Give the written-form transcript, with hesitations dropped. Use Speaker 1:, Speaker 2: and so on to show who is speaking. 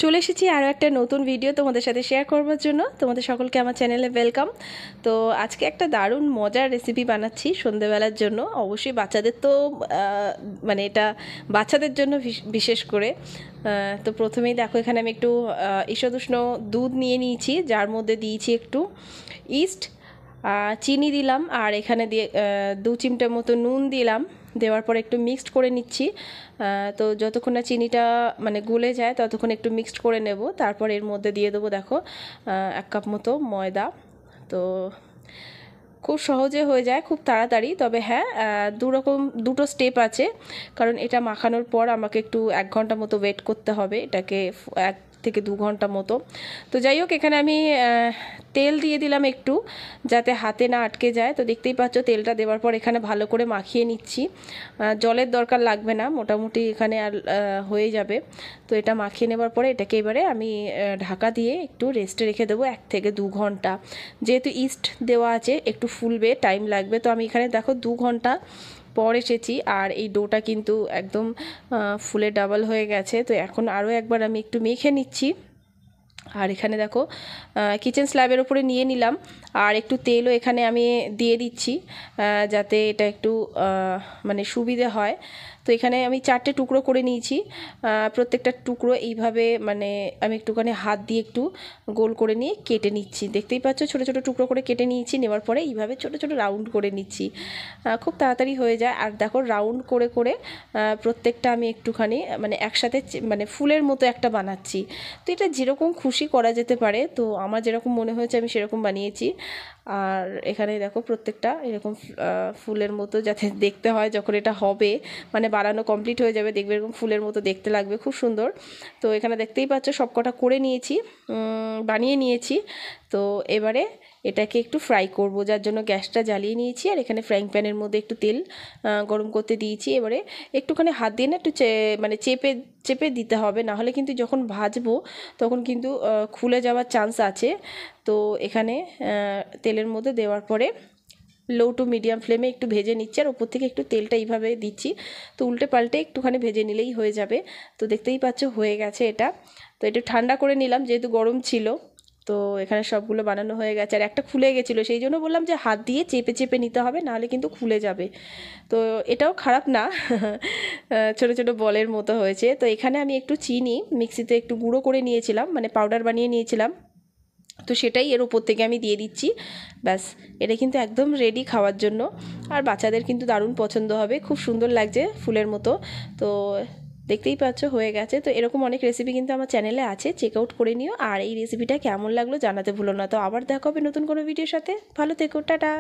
Speaker 1: চলে এসেছি আরও একটা নতুন ভিডিও তোমাদের সাথে শেয়ার করবার জন্য। তোমাদের সকলকে আমার চ্যানেলে ওয়েলকাম। তো আজকে একটা দারুণ মজার রেসিপি বানাচ্ছি সন্ধেবেলার জন্য। অবশ্যই বাচ্চাদের তো মানে এটা বাচ্চাদের জন্য বিশেষ করে। তো প্রথমেই দেখো এখানে আমি একটু ঈষদুষ্ণ দুধ নিয়ে নিয়েছি, যার মধ্যে দিয়েছি একটু ইস্ট, চিনি দিলাম, আর এখানে দিয়ে 2 চিমটে মতো নুন দিলাম। দেওয়ার পর একটু মিক্সড করে নিচ্ছি। তো যতক্ষণ না চিনিটা মানে গলে যায় ততক্ষণ একটু মিক্সড করে নেব। তারপর এর মধ্যে দিয়ে দেবো দেখো 1 কাপ মতো ময়দা। তো খুব সহজে হয়ে যায়, খুব তাড়াতাড়ি। তবে হ্যাঁ, দুটো স্টেপ আছে, কারণ এটা মাখানোর পর আমাকে একটু 1 ঘন্টা মতো ওয়েট করতে হবে এটাকে, 1 থেকে 2 ঘন্টা মতো। তো যাই হোক, এখানে আমি তেল দিয়ে দিলাম একটু, যাতে হাতে না আটকে যায়। তো দেখতেই পাচ্ছ তেলটা দেওয়ার পর এখানে ভালো করে মাখিয়ে নিচ্ছি। জলের দরকার লাগবে না, মোটামুটি এখানে আর হয়ে যাবে। তো এটা মাখিয়ে নেবার পরে এটাকে এবারে আমি ঢাকা দিয়ে একটু রেস্টে রেখে দেবো 1 থেকে 2 ঘন্টা। যেহেতু ইস্ট দেওয়া আছে একটু ফুলবে, টাইম লাগবে। তো আমি এখানে দেখো 2 ঘন্টা পর এসেছি, আর এই ডোটা কিন্তু একদম ফুলে ডাবল হয়ে গেছে। তো এখন আরও একবার আমি একটু মেখে নিচ্ছি। আর এখানে দেখো কিচেন স্ল্যাবের ওপরে নিয়ে নিলাম, আর একটু তেলও এখানে আমি দিয়ে দিচ্ছি, যাতে এটা একটু মানে সুবিধে হয়। তো এখানে আমি 4টে টুকরো করে নিয়েছি। প্রত্যেকটা টুকরো এইভাবে মানে আমি একটুখানি হাত দিয়ে একটু গোল করে নিয়ে কেটে নিচ্ছি। দেখতেই পাচ্ছ ছোটো ছোটো টুকরো করে কেটে নিয়েছি। নেওয়ার পরে এইভাবে ছোটো ছোটো রাউন্ড করে নিচ্ছি। খুব তাড়াতাড়ি হয়ে যায়। আর দেখো রাউন্ড করে করে প্রত্যেকটা আমি একটুখানি মানে একসাথে মানে ফুলের মতো একটা বানাচ্ছি। তো এটা যেরকম খুশি করা যেতে পারে, তো আমার যেরকম মনে হয়েছে আমি সেরকম বানিয়েছি। আর এখানে দেখো প্রত্যেকটা এরকম ফুলের মতো যাতে দেখতে হয়, যখন এটা হবে মানে বানানো কমপ্লিট হয়ে যাবে দেখবে এরকম ফুলের মতো দেখতে লাগবে, খুব সুন্দর। তো এখানে দেখতেই পাচ্ছ সবকটা করে নিয়েছি, বানিয়ে নিয়েছি। তো এবারে এটাকে একটু ফ্রাই করব, যার জন্য গ্যাসটা জ্বালিয়ে নিয়েছি। আর এখানে ফ্রাইং প্যানের মধ্যে একটু তেল গরম করতে দিয়েছি। এবারে একটুখানি হাত দিয়ে না একটু মানে চেপে চেপে দিতে হবে, নাহলে কিন্তু যখন ভাজবো তখন কিন্তু খুলে যাওয়ার চান্স আছে। তো এখানে তেলের মধ্যে দেওয়ার পরে লো টু মিডিয়াম ফ্লেমে একটু ভেজে নিচ্ছি, আর ওপর থেকে একটু তেলটা এইভাবে দিচ্ছি। তো উল্টে পাল্টে একটুখানি ভেজে নিলেই হয়ে যাবে। তো দেখতেই পাচ্ছ হয়ে গেছে এটা। তো একটু ঠান্ডা করে নিলাম, যেহেতু গরম ছিল। তো এখানে সবগুলো বানানো হয়ে গেছে, আর একটা খুলে গেছিলো, সেই জন্য বললাম যে হাত দিয়ে চেপে চেপে নিতে হবে, নাহলে কিন্তু খুলে যাবে। তো এটাও খারাপ না, ছোটো ছোটো বলের মতো হয়েছে। তো এখানে আমি একটু চিনি মিক্সিতে একটু গুঁড়ো করে নিয়েছিলাম, মানে পাউডার বানিয়ে নিয়েছিলাম। তো সেটাই এর উপর থেকে আমি দিয়ে দিচ্ছি। ব্যাস, এটা কিন্তু একদম রেডি খাওয়ার জন্য। আর বাচ্চাদের কিন্তু দারুণ পছন্দ হবে, খুব সুন্দর লাগছে ফুলের মতো। তো দেখতেই পাচ্ছ হয়ে গেছে। তো এরকম অনেক রেসিপি কিন্তু আমার চ্যানেলে আছে, চেক আউট করে নিও। আর এই রেসিপিটা কেমন লাগলো জানাতে ভুলো না। তো আবার দেখা হবে নতুন কোনো ভিডিওর সাথে। ভালো থেকো, টাটা।